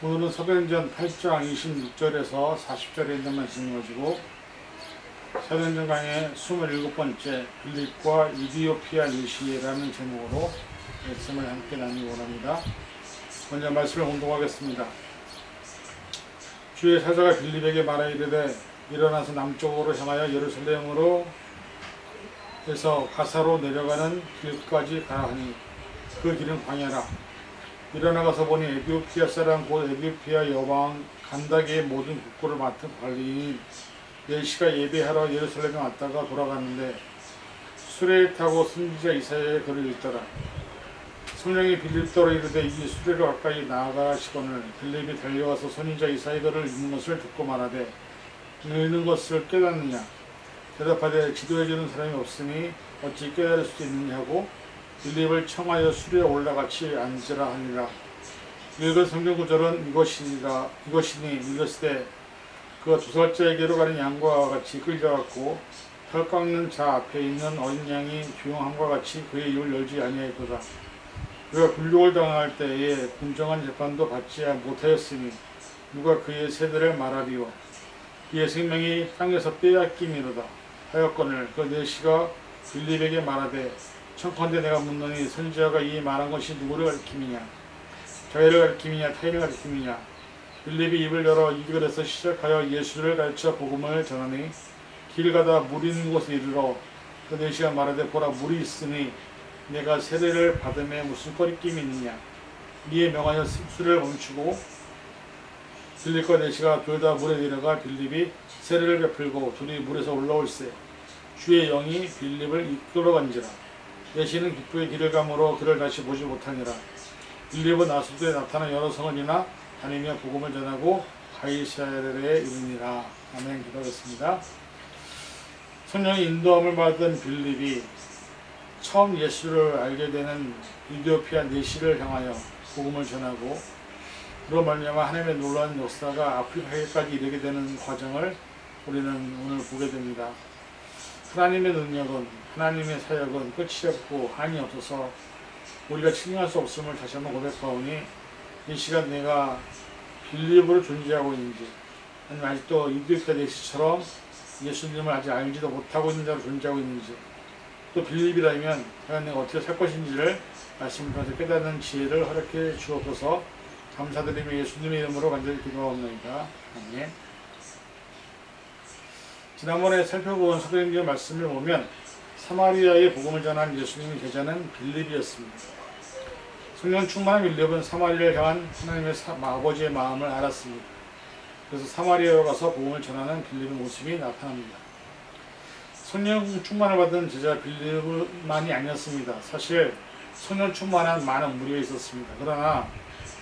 오늘은 사도행전 8장 26절에서 40절에 있는 말씀을 가지고 사도행전 강의 27번째 빌립과 이디오피아 니시에라는 제목으로 말씀을 함께 나누기 원합니다. 먼저 말씀을 공독하겠습니다. 주의 사자가 빌립에게 말하 이르되 일어나서 남쪽으로 향하여 예루살렘으로 해서 가사로 내려가는 길까지 가라 하니 그 길은 광야라. 일어나가서 보니 에티오피아 사람 곧 에티오피아 여왕 간다게의 모든 국고를 맡은 관리인 엘시가 예배하러 예루살렘에 왔다가 돌아갔는데 수레를 타고 선지자 이사야의 글을 읽더라. 성령이 빌립더러 이르되 이 수레로 가까이 나아가라 하시거늘 빌립이 달려와서 선지자 이사야의 글을 읽는 것을 듣고 말하되 읽는 것을 깨닫느냐. 대답하되 지도해주는 사람이 없으니 어찌 깨달을 수 있느냐 하고 빌립을 청하여 수레에 올라같이 앉으라 하니라. 읽은 성경 구절은 이것이니 읽었을 그가 두 살짜리에게로 가는 양과 같이 끌려갔고 털 깎는 자 앞에 있는 어린 양이 조용함과 같이 그의 입을 열지 아니하였도다. 그가 굴욕을 당할 때에 공정한 재판도 받지 못하였으니 누가 그의 세대를 말하리요. 그의 생명이 땅에서 빼앗김이로다 하였거늘 그 내시가 빌립에게 말하되 청컨대 내가 묻노니 선지자가 이 말한 것이 누구를 가리킴이냐. 자기를 가리킴이냐 타인을 가리킴이냐. 빌립이 입을 열어 이 글에서 시작하여 예수를 가르쳐 복음을 전하니 길 가다 물 있는 곳에 이르러 그 내시가 말하되 보라 물이 있으니 내가 세례를 받음에 무슨 거리낌이 있느냐. 이에 명하여 수레를 멈추고 빌립과 내시가 둘 다 물에 내려가 빌립이 세례를 베풀고 둘이 물에서 올라올세 주의 영이 빌립을 이끌어간지라. 내시는 기쁘게 길을 가므로 그를 다시 보지 못하니라. 빌립은 아수도에 나타난 여러 성을 지나 다니며 복음을 전하고 가이사랴에 이르니라. 아멘. 기도하겠습니다. 성령의 인도함을 받은 빌립이 처음 예수를 알게 되는 이디오피아 내시를 향하여 복음을 전하고 그로 말미암아 하나님의 놀라운 역사가 아프리카에까지 이르게 되는 과정을 우리는 오늘 보게 됩니다. 하나님의 능력은 하나님의 사역은 끝이 없고 한이 없어서 우리가 측량할 수 없음을 다시 한번 고백하오니 이 시간 내가 빌립으로 존재하고 있는지 아니면 아직도 이디오피아 내시처럼 예수님을 아직 알지도 못하고 있는 자로 존재하고 있는지 또 빌립이라면 과연 내가 어떻게 살 것인지를 말씀을 통해서 깨닫는 지혜를 허락해 주옵소서. 감사드리며 예수님의 이름으로 간절히 기도하옵나이다. 아멘. 지난번에 살펴본 사도행전 말씀을 보면 사마리아의 복음을 전한 예수님의 제자는 빌립이었습니다. 성령 충만한 빌립은 사마리아를 향한 하나님의 아버지의 마음을 알았습니다. 그래서 사마리아로 가서 복음을 전하는 빌립의 모습이 나타납니다. 성령 충만을 받은 제자 빌립만이 아니었습니다. 사실 성령 충만한 많은 무리가 있었습니다. 그러나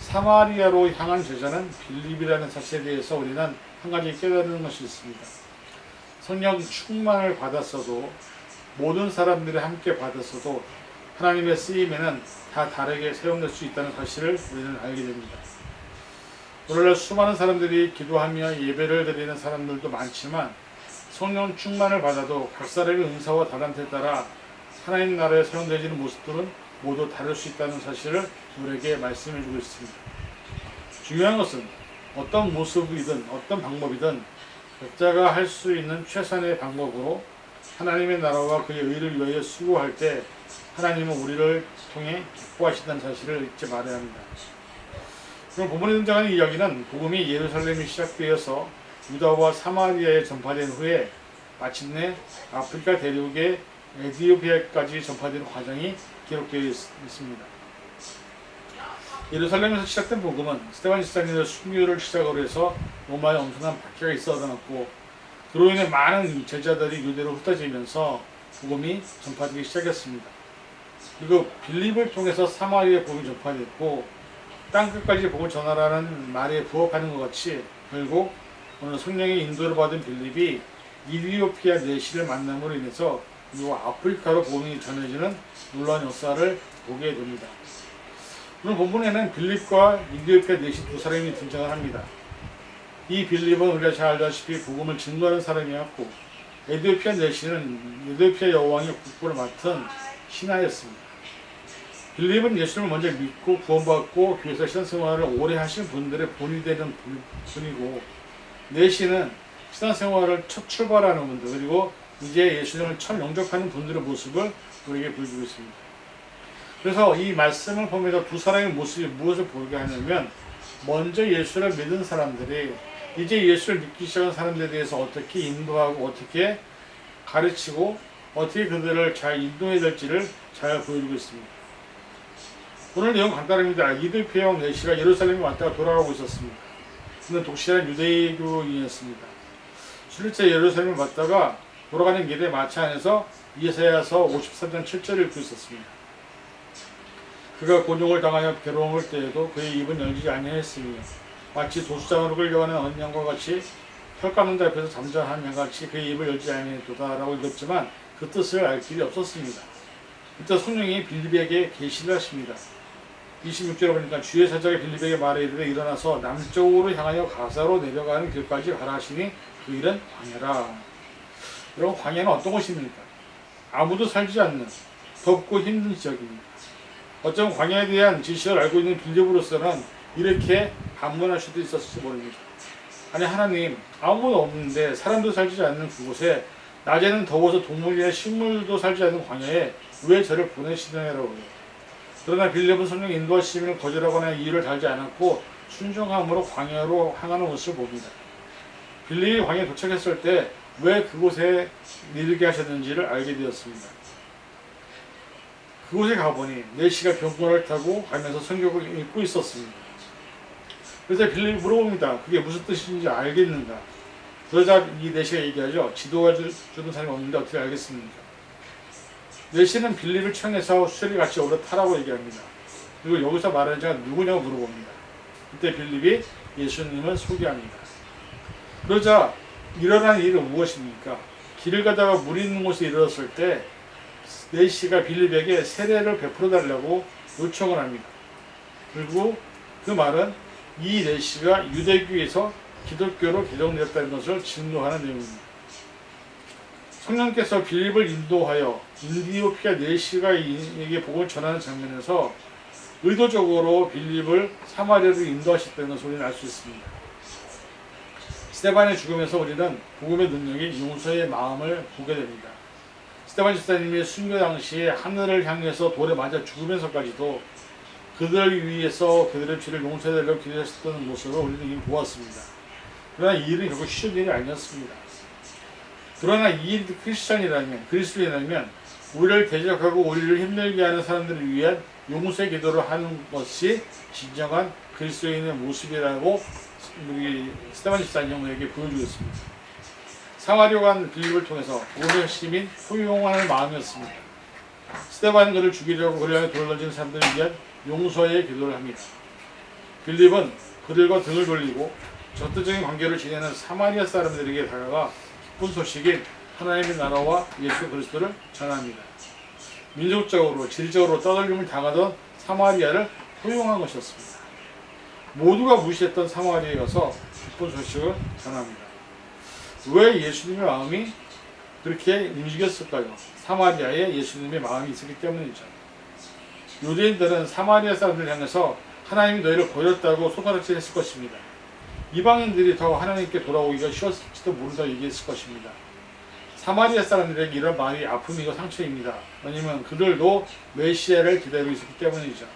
사마리아로 향한 제자는 빌립이라는 사실에 대해서 우리는 한 가지 깨달은 것이 있습니다. 성령 충만을 받았어도 모든 사람들이 함께 받았어도 하나님의 쓰임에는 다 다르게 사용될 수 있다는 사실을 우리는 알게 됩니다. 오늘날 수많은 사람들이 기도하며 예배를 드리는 사람들도 많지만 성령 충만을 받아도 각 사람의 은사와 달란트에 따라 하나님 나라에 사용되지는 모습들은 모두 다를 수 있다는 사실을 우리에게 말씀해 주고 있습니다. 중요한 것은 어떤 모습이든 어떤 방법이든 각자가 할 수 있는 최선의 방법으로 하나님의 나라와 그의 의를 위하여 수고할 때 하나님은 우리를 통해 기뻐하신다는 사실을 잊지 말아야 합니다. 그럼 본문에 등장하는 이야기는 복음이 예루살렘이 시작되어서 유다와 사마리아에 전파된 후에 마침내 아프리카 대륙의 에티오피아까지 전파된 과정이 기록되어 있습니다. 예루살렘에서 시작된 복음은 스데반 집사님의 순교를 시작으로 해서 로마에 엄청난 박해가 있어왔고 그로 인해 많은 제자들이 유대로 흩어지면서 복음이 전파되기 시작했습니다. 그리고 빌립을 통해서 사마리아의 복음이 전파됐고 땅끝까지 복음을 전하라는 말에 부합하는 것 같이 결국 오늘 성령의 인도를 받은 빌립이 이디오피아 내시를 만남으로 인해서 그리고 아프리카로 복음이 전해지는 놀라운 역사를 보게 됩니다. 오늘 본문에는 빌립과 이디오피아 내시 두 사람이 등장을 합니다. 이 빌립은 우리가 잘 알다시피 복음을 증거하는 사람이었고 에티오피아 내시는 에티오피아 여왕의 국부를 맡은 신하였습니다. 빌립은 예수를 먼저 믿고 구원받고 교회에서 신앙생활을 오래 하신 분들의 본이 되는 분이고, 내시는 신앙생활을 첫 출발하는 분들, 그리고 이제 예수님을 첫 영접하는 분들의 모습을 우리에게 보여주고 있습니다. 그래서 이 말씀을 보면서 두 사람의 모습이 무엇을 보게 하냐면, 먼저 예수를 믿은 사람들이 이제 예수를 믿기 시작한 사람들에 대해서 어떻게 인도하고 어떻게 가르치고 어떻게 그들을 잘 인도해야 될지를 잘 보여주고 있습니다. 오늘 내용 간단합니다. 이드페형 내시가 예루살렘에 왔다가 돌아가고 있었습니다. 그는 독실한 유대교인이었습니다. 수일째 예루살렘을 왔다가 돌아가는 길에 마차 안에서 이사야서 53장 7절을 읽고 있었습니다. 그가 곤욕을 당하여 괴로움을 때에도 그의 입은 열리지 아니하였으며 마치 도수장으로 끌려가는 어린 양과 같이 혈감는 자 앞에서 잠잠한 양같이 그의 입을 열지 아니하였도다라고 읽었지만 그 뜻을 알 길이 없었습니다. 그때 성령이 빌립에게 계시를 하십니다. 26절에 보니까 주의 사자가 빌립에게 말해 이르되 일어나서 남쪽으로 향하여 가사로 내려가는 길까지 가라 하시니 그 일은 광야라. 여러분, 광야는 어떤 곳입니까? 아무도 살지 않는 덥고 힘든 지역입니다. 어쩌면 광야에 대한 지식을 알고 있는 빌립으로서는 이렇게 반문할 수도 있었을지 모릅니다. 아니, 하나님, 아무도 없는데 사람도 살지 않는 그곳에 낮에는 더워서 동물이나 식물도 살지 않는 광야에 왜 저를 보내시느냐고요. 그러나 빌립은 성령 인도하심을 거절하거나 이유를 달지 않았고 순종함으로 광야로 향하는 모습을 봅니다. 빌립이 광야에 도착했을 때 왜 그곳에 이르게 하셨는지를 알게 되었습니다. 그곳에 가보니 내시가 병거를 타고 가면서 성경을 읽고 있었습니다. 그래서 빌립이 물어봅니다. 그게 무슨 뜻인지 알겠는가? 그러자 이 내시가 얘기하죠. 지도가 주는 사람이 없는데 어떻게 알겠습니까? 내시는 빌립을 청해서 수레를 같이 오래 타라고 얘기합니다. 그리고 여기서 말하는 자가 누구냐고 물어봅니다. 그때 빌립이 예수님을 소개합니다. 그러자 일어난 일은 무엇입니까? 길을 가다가 물이 있는 곳에 이르렀을 때 내시가 빌립에게 세례를 베풀어 달라고 요청을 합니다. 그리고 그 말은 이 내시가 유대교에서 기독교로 개종되었다는 것을 증거하는 내용입니다. 성령께서 빌립을 인도하여 인디오피아 내시가에게 복음을 전하는 장면에서 의도적으로 빌립을 사마리아로 인도하셨다는 것을 우리는 알 수 있습니다. 스데반의 죽음에서 우리는 복음의 능력이 용서의 마음을 보게 됩니다. 스데반 집사님이 순교 당시에 하늘을 향해서 돌에 맞아 죽으면서까지도 그들을 위해서 그들의 죄를 용서해달라고 기도하셨던 모습을 우리는 이미 보았습니다. 그러나 이 일은 결국 쉬운 일이 아니었습니다. 그러나 이 일이 크리스천이라면, 그리스도인이라면 우리를 대적하고 우리를 힘들게 하는 사람들을 위한 용서의 기도를 하는 것이 진정한 그리스도인의 모습이라고 우리 스데반 집사님에게 보여주겠습니다. 사마리아 간 빌립을 통해서 오늘 시민 포용하는 마음이었습니다. 스데반은 그를 죽이려고 그를 향해 돌을 던지는 사람들을 위한 용서의 기도를 합니다. 빌립은 그들과 등을 돌리고 적대적인 관계를 지내는 사마리아 사람들에게 다가가 기쁜 소식인 하나님의 나라와 예수 그리스도를 전합니다. 민족적으로 질적으로 떠돌림을 당하던 사마리아를 포용한 것이었습니다. 모두가 무시했던 사마리아에 가서 기쁜 소식을 전합니다. 왜 예수님의 마음이 그렇게 움직였을까요? 사마리아에 예수님의 마음이 있었기 때문이죠. 유대인들은 사마리아 사람들을 향해서 하나님이 너희를 버렸다고 손가락질 했을 것입니다. 이방인들이 더 하나님께 돌아오기가 쉬웠을지도 모른다고 얘기했을 것입니다. 사마리아 사람들에게 이런 말이 아픔이고 상처입니다. 왜냐하면 그들도 메시아를 기다리고 있었기 때문이죠.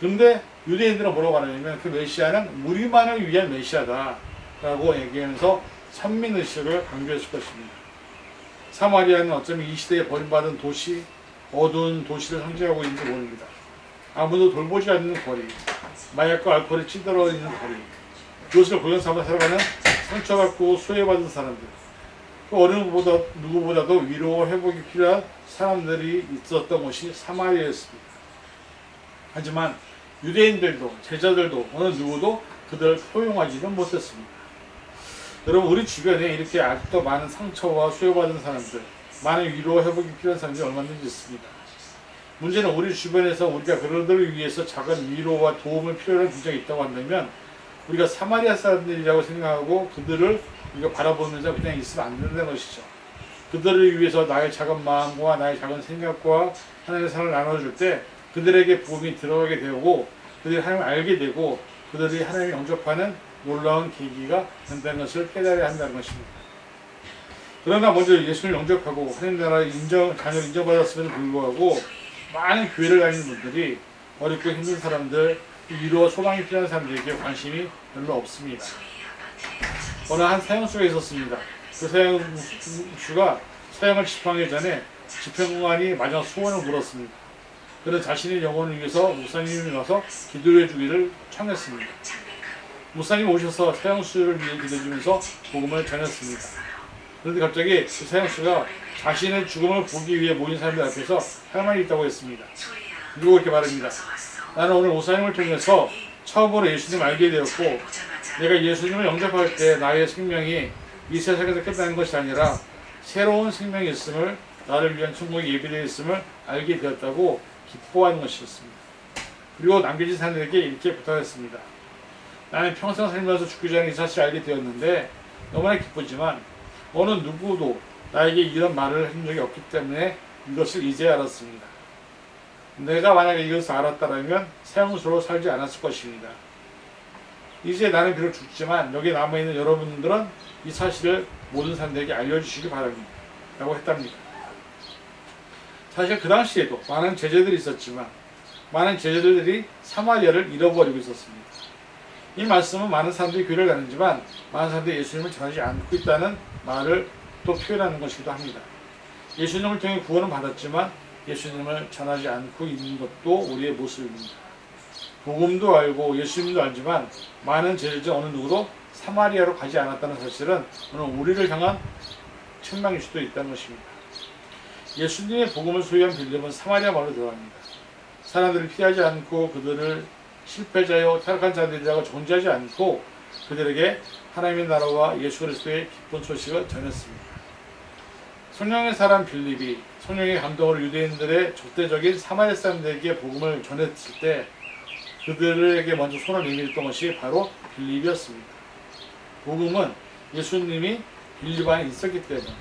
그런데 유대인들은 뭐라고 하냐면 그 메시아는 우리만을 위한 메시아다 라고 얘기하면서 선민의식을 강조했을 것입니다. 사마리아는 어쩌면 이 시대에 버림받은 도시, 어두운 도시를 상징하고 있는지 모릅니다. 아무도 돌보지 않는 거리, 마약과 알코올에 찌들어 있는 거리, 그것을 고용 삼아 살아가는 상처받고 소외받은 사람들, 그 어느 누구보다도 위로와 회복이 필요한 사람들이 있었던 곳이 사마리아였습니다. 하지만 유대인들도 제자들도 어느 누구도 그들을 포용하지는 못했습니다. 여러분, 우리 주변에 이렇게 아직도 많은 상처와 소외받은 사람들, 많은 위로와 회복이 필요한 사람들이 얼마든지 있습니다. 문제는 우리 주변에서 우리가 그들을 위해서 작은 위로와 도움을 필요한 분쟁이 있다고 한다면 우리가 사마리아 사람들이라고 생각하고 그들을 우리가 바라보면서 그냥 있으면 안 된다는 것이죠. 그들을 위해서 나의 작은 마음과 나의 작은 생각과 하나님의 사랑을 나눠줄 때 그들에게 복음이 들어가게 되고 그들이 하나님을 알게 되고 그들이 하나님을 영접하는 놀라운 계기가 된다는 것을 깨달아야 한다는 것입니다. 그러나 먼저 예수를 영접하고 하나님 나라의 자녀를 인정받았음에도 불구하고 많은 교회를 다니는 분들이 어렵고 힘든 사람들, 위로와 소망이 필요한 사람들에게 관심이 별로 없습니다. 어느 한 사형수가 있었습니다. 그 사형수가 사형을 집행하기 전에 집행관이 마지막 소원을 물었습니다. 그는 자신의 영혼을 위해서 목사님이 와서 기도해 주기를 청했습니다. 목사님 오셔서 사형수를 위해 기도해 주면서 복음을 전했습니다. 그런데 갑자기 그 사형수가 자신의 죽음을 보기 위해 모인 사람들 앞에서 할 말이 있다고 했습니다. 그리고 이렇게 말합니다. 나는 오늘 목사님을 통해서 처음으로 예수님을 알게 되었고 내가 예수님을 영접할 때 나의 생명이 이 세상에서 끝나는 것이 아니라 새로운 생명이 있음을 나를 위한 천국이 예비되어 있음을 알게 되었다고 기뻐하는 것이었습니다. 그리고 남겨진 사람들에게 이렇게 부탁했습니다. 나는 평생 살면서 죽기 전에 이 사실을 알게 되었는데 너무나 기쁘지만 어느 누구도 나에게 이런 말을 한 적이 없기 때문에 이것을 이제 알았습니다. 내가 만약에 이것을 알았다면 사형수로 살지 않았을 것입니다. 이제 나는 비록 죽지만 여기 남아있는 여러분들은 이 사실을 모든 사람들에게 알려주시기 바랍니다. 라고 했답니다. 사실 그 당시에도 많은 제자들이 있었지만 많은 제자들이 사마리아를 잃어버리고 있었습니다. 이 말씀은 많은 사람들이 교회를 다니지만 많은 사람들이 예수님을 전하지 않고 있다는 말을 또 표현하는 것이기도 합니다. 예수님을 통해 구원은 받았지만 예수님을 전하지 않고 있는 것도 우리의 모습입니다. 복음도 알고 예수님도 알지만 많은 제자들 어느 누구도 사마리아로 가지 않았다는 사실은 오늘 우리를 향한 책망일 수도 있다는 것입니다. 예수님의 복음을 소유한 빌립은 사마리아 마을로 들어갑니다. 사람들을 피하지 않고 그들을 실패자요 타락한 자들이라고 존재하지 않고 그들에게 하나님의 나라와 예수 그리스도의 기쁜 소식을 전했습니다. 성령의 사람 빌립이 성령의 감동으로 유대인들의 적대적인 사마리아 사람들에게 복음을 전했을 때 그들에게 먼저 손을 내밀었던 것이 바로 빌립이었습니다. 복음은 예수님이 빌립 안에 있었기 때문에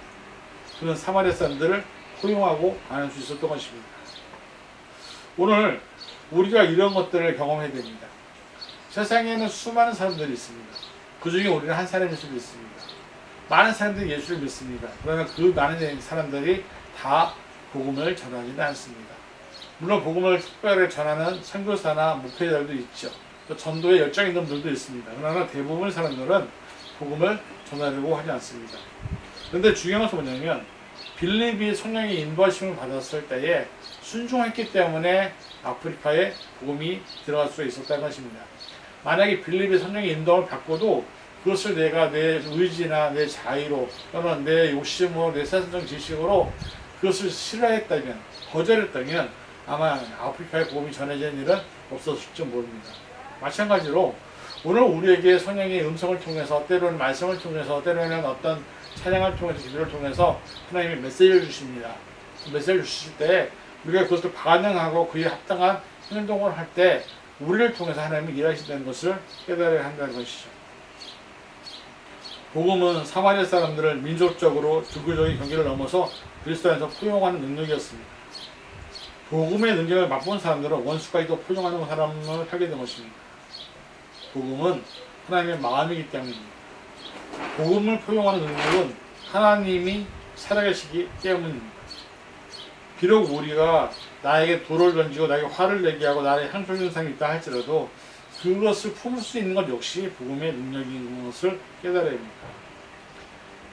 그는 사마리아 사람들을 포용하고 안을 수 있었던 것입니다. 오늘 우리가 이런 것들을 경험해야 됩니다. 세상에는 수많은 사람들이 있습니다. 그 중에 우리는 한 사람일 수도 있습니다. 많은 사람들이 예수를 믿습니다. 그러나 그 많은 사람들이 다 복음을 전하지는 않습니다. 물론 복음을 특별히 전하는 선교사나 목회자들도 있죠. 또 전도에 열정 있는 분들도 있습니다. 그러나 대부분의 사람들은 복음을 전하려고 하지 않습니다. 그런데 중요한 것은 뭐냐면 빌립이 성령의 인도하심을 받았을 때에 순종했기 때문에 아프리카에 복음이 들어갈 수 있었다는 것입니다. 만약에 빌립이 성령의 인도를 받고도 그것을 내가 내 의지나 내 자의로 또는 내 욕심으로 내 세상적 지식으로 그것을 싫어했다면 거절했다면 아마 아프리카에 복음이 전해지는 일은 없었을지 모릅니다. 마찬가지로 오늘 우리에게 성령의 음성을 통해서 때로는 말씀을 통해서 때로는 어떤 찬양을 통해서 기도를 통해서 하나님이 메시지를 주십니다. 메시지를 주실 때 우리가 그것을 반응하고 그에 합당한 행동을 할 때 우리를 통해서 하나님이 일하신다는 것을 깨달아야 한다는 것이죠. 복음은 사마리아 사람들을 민족적으로 종교적인 경계를 넘어서 그리스도 안에서 포용하는 능력이었습니다. 복음의 능력을 맛본 사람들은 원수까지도 포용하는 사람을 하게 된 것입니다. 복음은 하나님의 마음이기 때문입니다. 복음을 포용하는 능력은 하나님이 살아계시기 때문입니다. 비록 우리가 나에게 돌을 던지고 나에게 화를 내게 하고 나의 향수 현상이 있다 할지라도 그것을 품을 수 있는 것 역시 복음의 능력인 것을 깨달아야 합니다.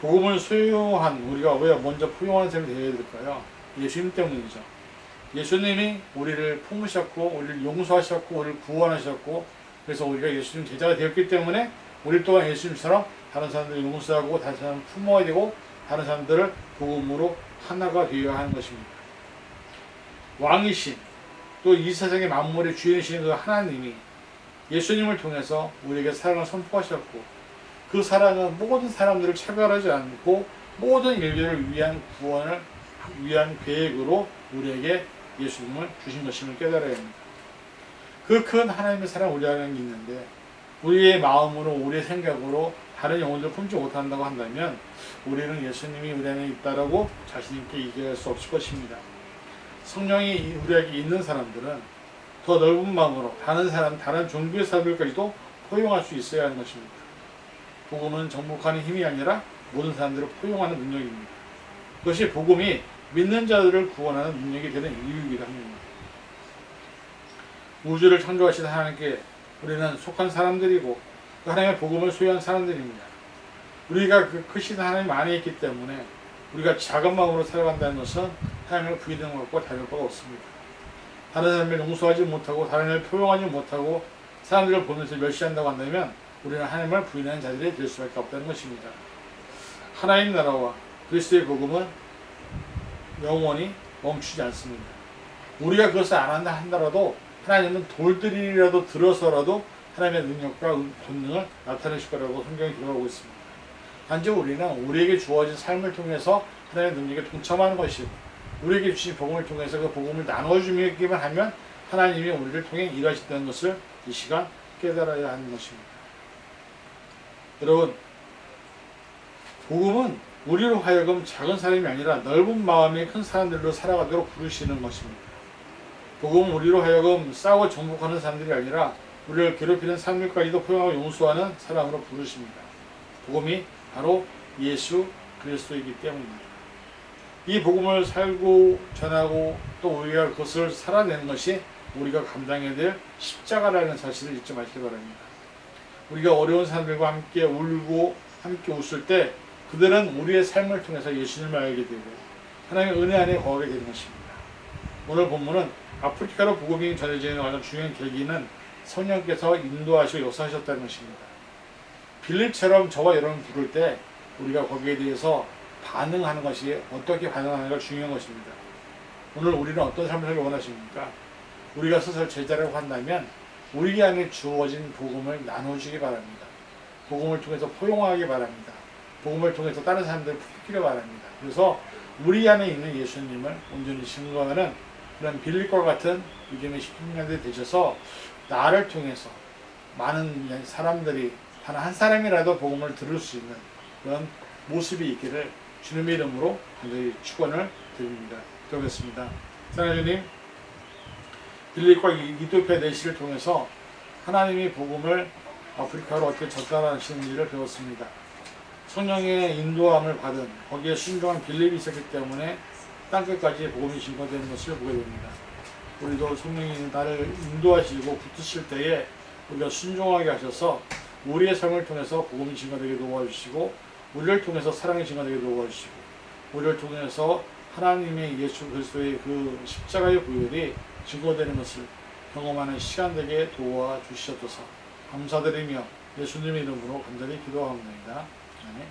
복음을 소유한 우리가 왜 먼저 포용하는 사람이 되어야 될까요? 예수님 때문이죠. 예수님이 우리를 품으셨고 우리를 용서하셨고 우리를 구원하셨고 그래서 우리가 예수님 제자가 되었기 때문에 우리 또한 예수님처럼 다른 사람들을 용서하고 다른 사람을 품어야 되고 다른 사람들을 복음으로 하나가 되어야 하는 것입니다. 왕이신 또 이 세상의 만물의 주인이신 그 하나님이 예수님을 통해서 우리에게 사랑을 선포하셨고 그 사랑은 모든 사람들을 차별하지 않고 모든 인류를 위한 구원을 위한 계획으로 우리에게 예수님을 주신 것임을 깨달아야 합니다. 그 큰 하나님의 사랑 우리 안에 있는데 우리의 마음으로 우리의 생각으로 다른 영혼들을 품지 못한다고 한다면 우리는 예수님이 우리 안에 있다라고 자신 있게 얘기할 수 없을 것입니다. 성령이 우리에게 있는 사람들은 더 넓은 마음으로 다른 종교의 사람들까지도 포용할 수 있어야 하는 것입니다. 복음은 정복하는 힘이 아니라 모든 사람들을 포용하는 능력입니다. 그것이 복음이 믿는 자들을 구원하는 능력이 되는 이유이기도 합니다. 우주를 창조하신 하나님께 우리는 속한 사람들이고 그 하나님의 복음을 소유한 사람들입니다. 우리가 그 크신 하나님 안에 있기 때문에 우리가 작은 마음으로 살아간다는 것은 하나님을 부인하는 것과 다를 바가 없습니다. 다른 사람을 용서하지 못하고 다른 사람을 포용하지 못하고 사람들을 보면서 멸시한다고 한다면 우리는 하나님을 부인하는 자들이 될 수밖에 없다는 것입니다. 하나님 나라와 그리스도의 복음은 영원히 멈추지 않습니다. 우리가 그것을 안 한다 한다라도 하나님은 돌들이라도 들어서라도 하나님의 능력과 권능을 나타내실 거라고 성경이 기록하고 있습니다. 단지 우리는 우리에게 주어진 삶을 통해서 하나님의 능력에 동참하는 것이고 우리에게 주신 복음을 통해서 그 복음을 나눠주기만 하면 하나님이 우리를 통해 일하신다는 것을 이 시간 깨달아야 하는 것입니다. 여러분, 복음은 우리로 하여금 작은 사람이 아니라 넓은 마음이 큰 사람들로 살아가도록 부르시는 것입니다. 복음은 우리로 하여금 싸워 정복하는 사람들이 아니라 우리를 괴롭히는 사람들까지도 포용하고 용서하는 사람으로 부르십니다. 복음이 바로 예수 그리스도이기 때문입니다. 이 복음을 살고 전하고 또 우리가 그것을 살아내는 것이 우리가 감당해야 될 십자가라는 사실을 잊지 마시기 바랍니다. 우리가 어려운 사람들과 함께 울고 함께 웃을 때 그들은 우리의 삶을 통해서 예수님을 알게 되고 하나님의 은혜 안에 거하게 되는 것입니다. 오늘 본문은 아프리카로 복음이 전해지는 가장 중요한 계기는 성령께서 인도하시고 역사하셨다는 것입니다. 빌립처럼 저와 여러분을 부를 때 우리가 거기에 대해서 반응하는 것이 어떻게 반응하는가 중요한 것입니다. 오늘 우리는 어떤 삶을 살기 원하십니까? 우리가 스스로 제자라고 한다면 우리 안에 주어진 복음을 나눠주기 바랍니다. 복음을 통해서 포용하기 바랍니다. 복음을 통해서 다른 사람들을 품기를 바랍니다. 그래서 우리 안에 있는 예수님을 온전히 증거하는 그런 빌립과 같은 믿음의 신앙자들이 되셔서 나를 통해서 많은 사람들이 단 한 사람이라도 복음을 들을 수 있는 그런 모습이 있기를 주님의 이름으로 간절히 축원을 드립니다. 기도하겠습니다. 사랑하는 주님, 빌립과 이디오피아 내시를 통해서 하나님이 복음을 아프리카로 어떻게 전달하시는지를 배웠습니다. 성령의 인도함을 받은 거기에 순종한 빌립이 있었기 때문에 땅끝까지 복음이 증거되는 것을 보게 됩니다. 우리도 성령이 나를 인도하시고 붙으실 때에 우리가 순종하게 하셔서 우리의 삶을 통해서 복음이 증거되게 도와주시고 우리를 통해서 사랑이 증거되게 도와주시고 우리를 통해서 하나님의 예수 그리스도의 그 십자가의 보혈이 증거되는 것을 경험하는 시간 되게 도와주시옵소서. 감사드리며 예수님의 이름으로 간절히 기도합니다. 아멘.